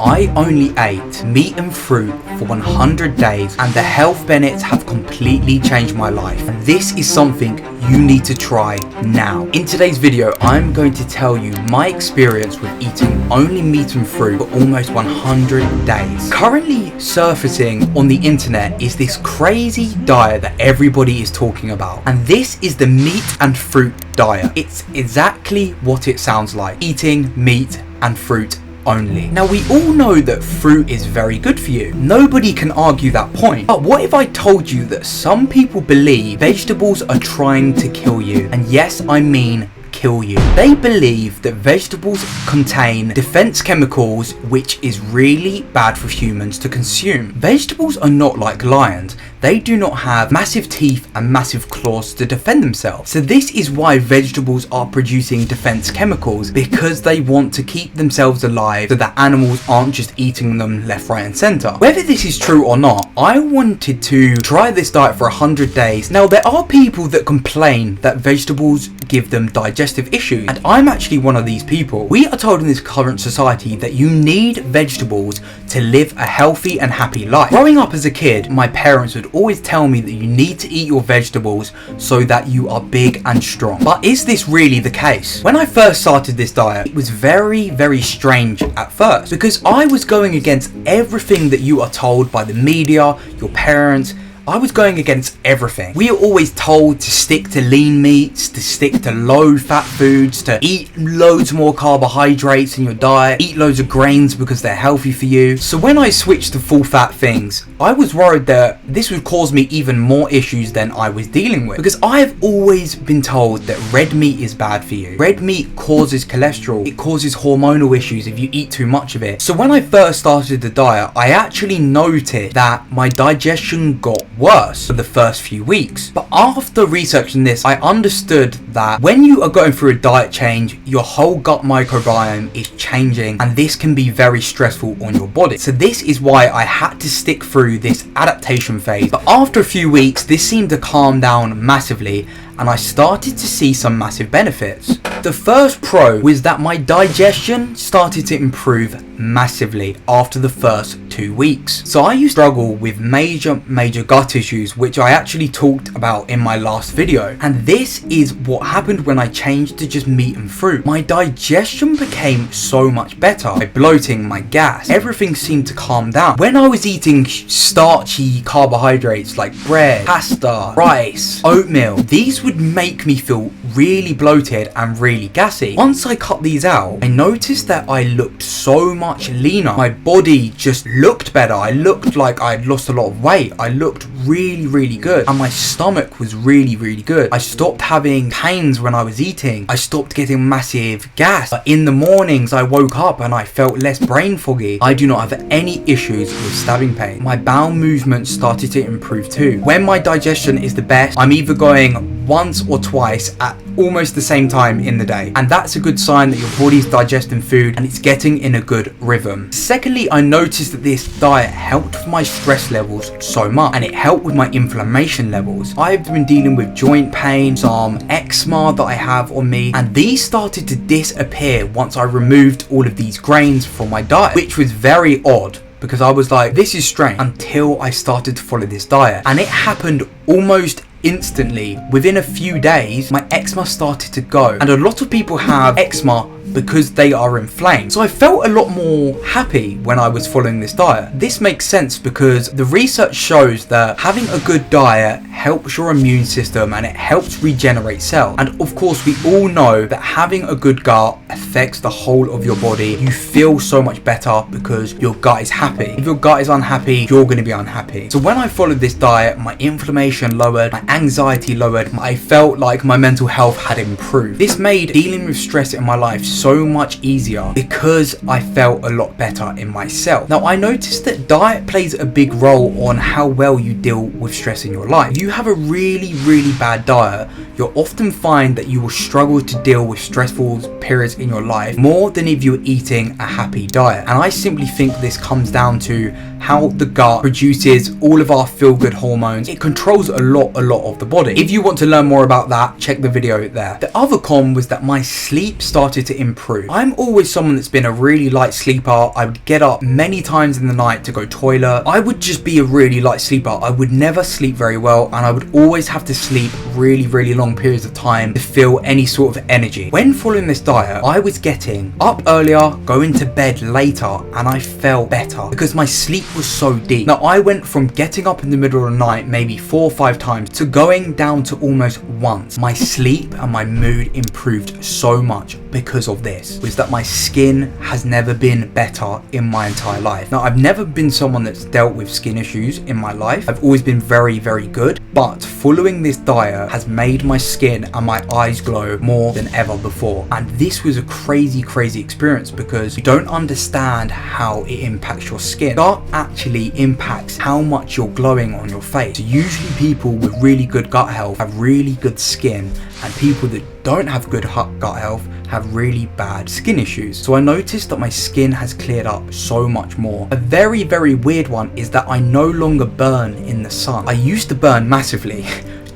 I only ate meat and fruit for 100 days and the health benefits have completely changed my life. And this is something you need to try now. In today's video, I'm going to tell you my experience with eating only meat and fruit for almost 100 days. Currently surfacing on the internet is this crazy diet that everybody is talking about. And this is the meat and fruit diet. It's exactly what it sounds like. Eating meat and fruit only. Now we all know that fruit is very good for you. Nobody can argue that point. But what if I told you that some people believe vegetables are trying to kill you? And yes, I mean kill you. They believe that vegetables contain defense chemicals, which is really bad for humans to consume. Vegetables are not like lions. They do not have massive teeth and massive claws to defend themselves. So this is why vegetables are producing defense chemicals, because they want to keep themselves alive so that animals aren't just eating them left, right and center. Whether this is true or not, I wanted to try this diet for 100 days. Now there are people that complain that vegetables give them digestive issues, and I'm actually one of these people. We are told in this current society that you need vegetables to live a healthy and happy life. Growing up as a kid, my parents would always tell me that you need to eat your vegetables so that you are big and strong. But is this really the case? When I first started this diet, it was very strange at first, because I was going against everything that you are told by the media, your parents. I was going against everything. We are always told to stick to lean meats, to stick to low fat foods, to eat loads more carbohydrates in your diet, eat loads of grains because they're healthy for you. So when I switched to full fat things, I was worried that this would cause me even more issues than I was dealing with, because I have always been told that red meat is bad for you. Red meat causes cholesterol. It causes hormonal issues if you eat too much of it. So when I first started the diet, I actually noticed that my digestion got worse for the first few weeks. But after researching this, I understood that when you are going through a diet change, your whole gut microbiome is changing, and this can be very stressful on your body. So this is why I had to stick through this adaptation phase. But after a few weeks, this seemed to calm down massively, and I started to see some massive benefits. The first pro was that my digestion started to improve massively after the first 2 weeks. So I used to struggle with major gut issues, which I actually talked about in my last video. And this is what happened when I changed to just meat and fruit. My digestion became so much better. My bloating, my gas, everything seemed to calm down. When I was eating starchy carbohydrates like bread, pasta, rice, oatmeal, these would make me feel really bloated and really gassy. Once I cut these out, I noticed that I looked so much leaner. My body just looked better. I looked like I had lost a lot of weight. I looked really good, and my stomach was really good. I stopped having pains when I was eating. I stopped getting massive gas. But in the mornings I woke up and I felt less brain foggy. I do not have any issues with stabbing pain. My bowel movement started to improve too. When my digestion is the best, I'm either going once or twice at almost the same time in the day, and that's a good sign that your body's digesting food and it's getting in a good rhythm. Secondly, I noticed that this diet helped with my stress levels so much, and it helped with my inflammation levels. I've been dealing with joint pain, some eczema that I have on me, and these started to disappear once I removed all of these grains from my diet, which was very odd, because I was like, this is strange, until I started to follow this diet. And it happened almost instantly. Within a few days, my eczema started to go, and a lot of people have eczema because they are inflamed. So I felt a lot more happy when I was following this diet. This makes sense because the research shows that having a good diet helps your immune system and it helps regenerate cells. And of course, we all know that having a good gut affects the whole of your body. You feel so much better because your gut is happy. If your gut is unhappy, you're going to be unhappy. So when I followed this diet, my inflammation lowered, my anxiety lowered, I felt like my mental health had improved. This made dealing with stress in my life so much easier because I felt a lot better in myself. Now I noticed that diet plays a big role on how well you deal with stress in your life. You you have a really bad diet, you'll often find that you will struggle to deal with stressful periods in your life more than if you're eating a happy diet. And I simply think this comes down to how the gut produces all of our feel-good hormones. It controls a lot of the body. If you want to learn more about that, check the video there. The other con was that my sleep started to improve. I'm always someone that's been a really light sleeper. I would get up many times in the night to go toilet. I would just be a really light sleeper. I would never sleep very well, and I would always have to sleep really long periods of time to feel any sort of energy. When following this diet, I was getting up earlier, going to bed later, and I felt better because my sleep was so deep. Now, I went from getting up in the middle of the night maybe 4 or 5 times to going down to almost once. My sleep and my mood improved so much because of this. Was that my skin has never been better in my entire life. Now, I've never been someone that's dealt with skin issues in my life. I've always been very good, but following this diet has made my skin and my eyes glow more than ever before. And this was a crazy experience because you don't understand how it impacts your skin. Gut actually impacts how much you're glowing on your face. So usually people with really good gut health have really good skin, and people that don't have good gut health have really bad skin issues. So I noticed that my skin has cleared up so much more. A very weird one is that I no longer burn in the sun. I used to burn massively.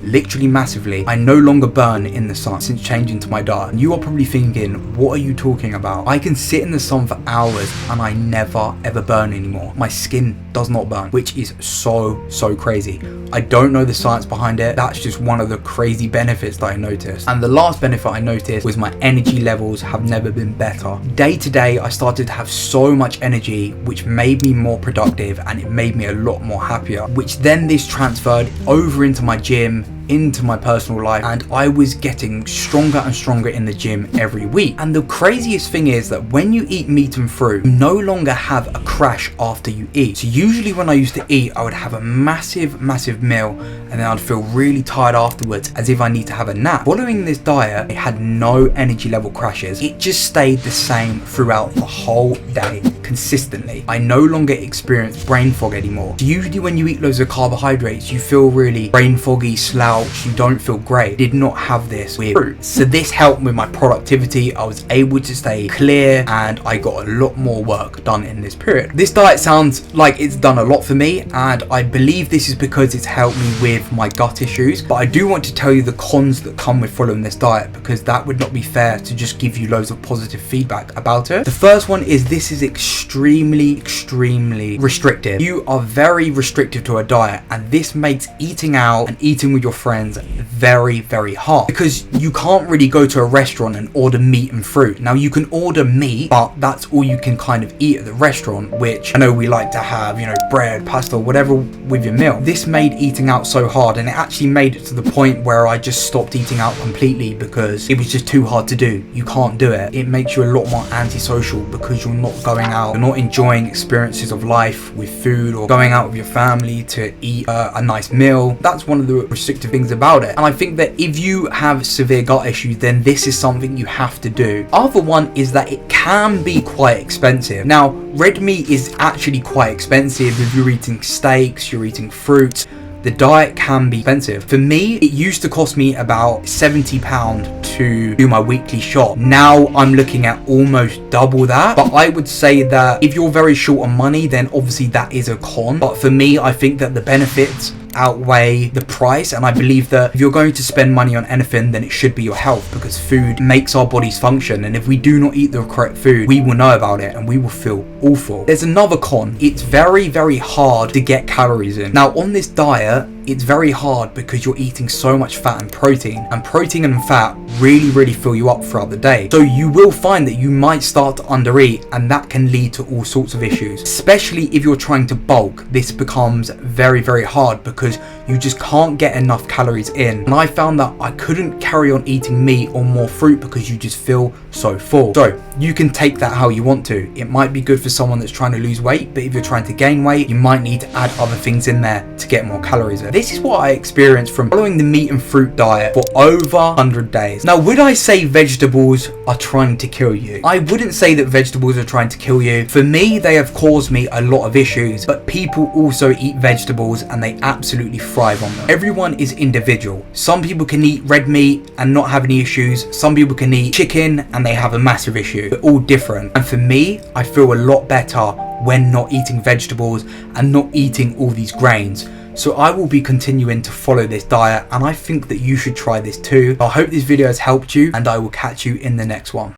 Literally massively. I no longer burn in the sun since changing to my diet. And you are probably thinking, what are you talking about? I can sit in the sun for hours and I never ever burn anymore. My skin does not burn, which is so crazy. I don't know the science behind it. That's just one of the crazy benefits that I noticed. And the last benefit I noticed was my energy levels have never been better. Day to day, I started to have so much energy, which made me more productive, and it made me a lot more happier, which then this transferred over into my gym, into my personal life, and I was getting stronger and stronger in the gym every week. And the craziest thing is that when you eat meat and fruit, you no longer have a crash after you eat. So usually when I used to eat, I would have a massive meal, and then I'd feel really tired afterwards as if I need to have a nap. Following this diet, it had no energy level crashes. It just stayed the same throughout the whole day consistently. I no longer experience brain fog anymore. So usually when you eat loads of carbohydrates, you feel really brain foggy, slouched, you don't feel great. Did not have this with fruit. So this helped with my productivity. I was able to stay clear, and I got a lot more work done in this period. This diet sounds like it's done a lot for me, and I believe this is because it's helped me with my gut issues. But I do want to tell you the cons that come with following this diet, because that would not be fair to just give you loads of positive feedback about it. The first one is this is extremely restrictive. You are very restrictive to a diet, and this makes eating out and eating with your friends very hard, because you can't really go to a restaurant and order meat and fruit. Now you can order meat, but that's all you can kind of eat at the restaurant, which I know we like to have, you know, bread, pasta, whatever with your meal. This made eating out so hard, and it actually made it to the point where I just stopped eating out completely because it was just too hard to do. You can't do it. It makes you a lot more antisocial because you're not going out, you're not enjoying experiences of life with food, or going out with your family to eat a nice meal. That's one of the restrictive things about it. And I think that if you have severe gut issues, then this is something you have to do. Other one is that it can be quite expensive. Now, red meat is actually quite expensive. If you're eating steaks, you're eating fruits, the diet can be expensive. For me, it used to cost me about £70 to do my weekly shop. Now I'm looking at almost double that. But I would say that if you're very short on money, then obviously that is a con. But for me, I think that the benefits outweigh the price, and I believe that if you're going to spend money on anything, then it should be your health, because food makes our bodies function, and if we do not eat the correct food, we will know about it and we will feel awful. There's another con. It's very hard to get calories in. Now on this diet, it's very hard because you're eating so much fat and protein and fat really fill you up throughout the day. So you will find that you might start to undereat, and that can lead to all sorts of issues, especially if you're trying to bulk. This becomes very hard because you just can't get enough calories in. And I found that I couldn't carry on eating meat or more fruit because you just feel so full. So you can take that how you want to. It might be good for someone that's trying to lose weight, but if you're trying to gain weight, you might need to add other things in there to get more calories in. This is what I experienced from following the meat and fruit diet for over 100 days. grains. Now, would I say vegetables are trying to kill you? I wouldn't say that vegetables are trying to kill you. For me, they have caused me a lot of issues, but people also eat vegetables and they absolutely thrive on them. Everyone is individual. Some people can eat red meat and not have any issues. Some people can eat chicken and they have a massive issue. They're all different. And for me, I feel a lot better when not eating vegetables and not eating all these grains. So I will be continuing to follow this diet, and I think that you should try this too. I hope this video has helped you, and I will catch you in the next one.